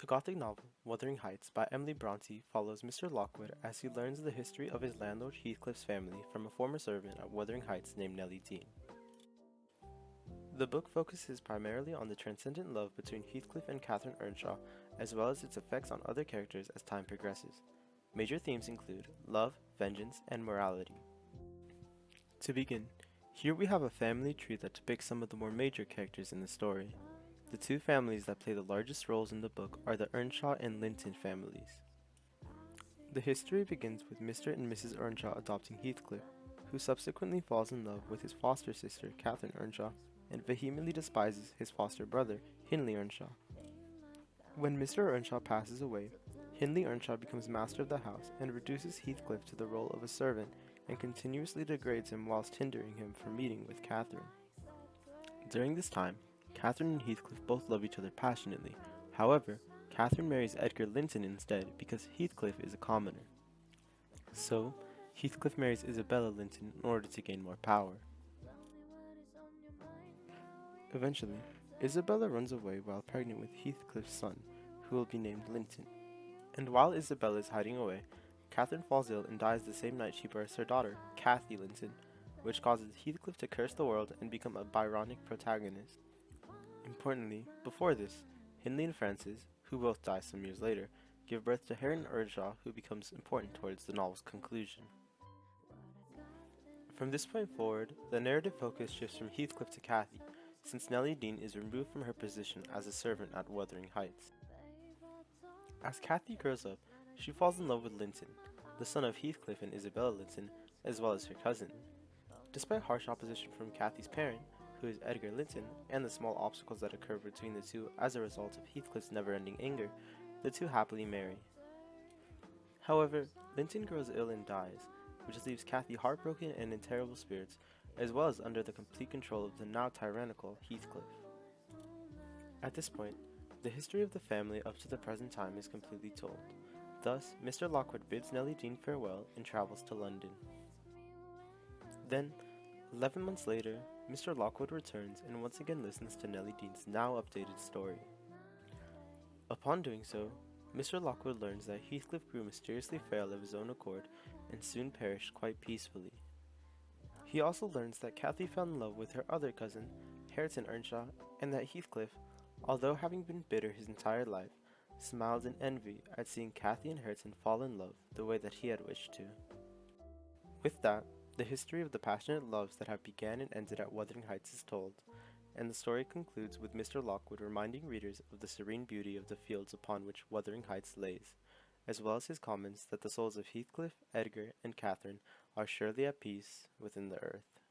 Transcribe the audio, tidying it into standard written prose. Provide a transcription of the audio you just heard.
The Gothic novel Wuthering Heights by Emily Bronte follows Mr. Lockwood as he learns the history of his landlord Heathcliff's family from a former servant at Wuthering Heights named Nellie Dean. The book focuses primarily on the transcendent love between Heathcliff and Catherine Earnshaw, as well as its effects on other characters as time progresses. Major themes include love, vengeance, and morality. To begin, here we have a family tree that depicts some of the more major characters in the story. The two families that play the largest roles in the book are the Earnshaw and Linton families. The history begins with Mr. and Mrs. Earnshaw adopting Heathcliff, who subsequently falls in love with his foster sister, Catherine Earnshaw, and vehemently despises his foster brother, Hindley Earnshaw. When Mr. Earnshaw passes away, Hindley Earnshaw becomes master of the house and reduces Heathcliff to the role of a servant and continuously degrades him whilst hindering him from meeting with Catherine. During this time, Catherine and Heathcliff both love each other passionately. However, Catherine marries Edgar Linton instead because Heathcliff is a commoner. So, Heathcliff marries Isabella Linton in order to gain more power. Eventually, Isabella runs away while pregnant with Heathcliff's son, who will be named Linton. And while Isabella is hiding away, Catherine falls ill and dies the same night she births her daughter, Cathy Linton, which causes Heathcliff to curse the world and become a Byronic protagonist. Importantly, before this, Hindley and Frances, who both die some years later, give birth to Heron Earnshaw, who becomes important towards the novel's conclusion. From this point forward, the narrative focus shifts from Heathcliff to Cathy, since Nellie Dean is removed from her position as a servant at Wuthering Heights. As Cathy grows up, she falls in love with Linton, the son of Heathcliff and Isabella Linton, as well as her cousin. Despite harsh opposition from Cathy's parent, who is Edgar Linton, and the small obstacles that occur between the two as a result of Heathcliff's never-ending anger, the two happily marry. However, Linton grows ill and dies, which leaves Cathy heartbroken and in terrible spirits, as well as under the complete control of the now tyrannical Heathcliff. At this point, the history of the family up to the present time is completely told. Thus, Mr. Lockwood bids Nellie Dean farewell and travels to London. Then, 11 months later, Mr. Lockwood returns and once again listens to Nellie Dean's now updated story. Upon doing so, Mr. Lockwood learns that Heathcliff grew mysteriously frail of his own accord and soon perished quite peacefully. He also learns that Cathy fell in love with her other cousin, Hareton Earnshaw, and that Heathcliff, although having been bitter his entire life, smiled in envy at seeing Cathy and Hareton fall in love the way that he had wished to. With that, the history of the passionate loves that have began and ended at Wuthering Heights is told, and the story concludes with Mr. Lockwood reminding readers of the serene beauty of the fields upon which Wuthering Heights lays, as well as his comments that the souls of Heathcliff, Edgar, and Catherine are surely at peace within the earth.